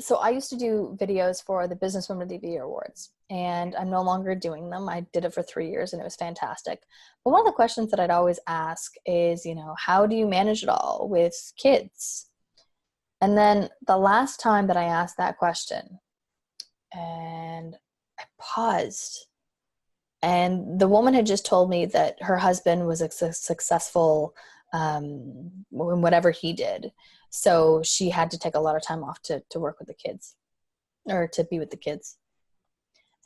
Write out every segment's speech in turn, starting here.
So I used to do videos for the Businesswoman of the Year Awards, and I'm no longer doing them. I did it for 3 years and it was fantastic. But one of the questions that I'd always ask is, how do you manage it all with kids? And then the last time that I asked that question, and I paused, and the woman had just told me that her husband was successful in whatever he did. So she had to take a lot of time off to work with the kids or to be with the kids.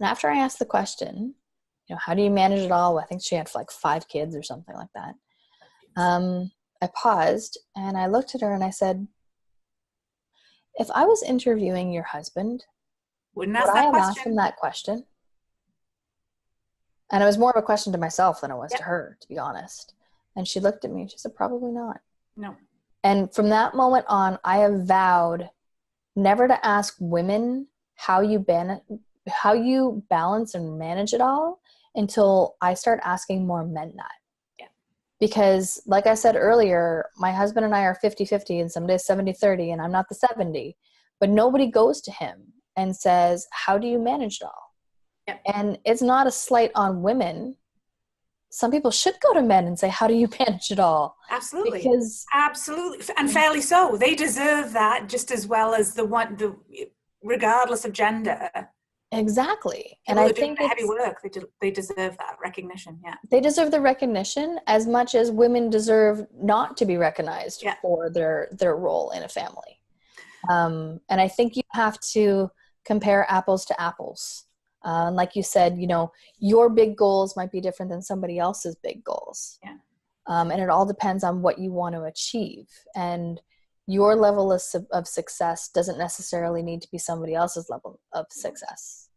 And after I asked the question, how do you manage it all? I think she had like 5 kids or something like that. I paused and I looked at her and I said, if I was interviewing your husband, Wouldn't would ask I that have asked him question. that question? And it was more of a question to myself than it was to Yep. her, to be honest. And she looked at me and she said, probably not. No. And from that moment on, I have vowed never to ask women how you balance and manage it all until I start asking more men that. Yeah. Because like I said earlier, my husband and I are 50-50 and some days 70-30 and I'm not the 70, but nobody goes to him and says, how do you manage it all? Yeah. And it's not a slight on women. Some people should go to men and say, how do you manage it all? Absolutely. Because Absolutely. And fairly so. They deserve that just as well as regardless of gender. exactly. And People I are doing think the heavy work. They deserve that recognition. Yeah. they deserve the recognition as much as women deserve not to be recognized Yeah. for their role in a family. And I think you have to compare apples to apples. Like you said, your big goals might be different than somebody else's big goals. Yeah. And it all depends on what you want to achieve. And your level of success doesn't necessarily need to be somebody else's level of success.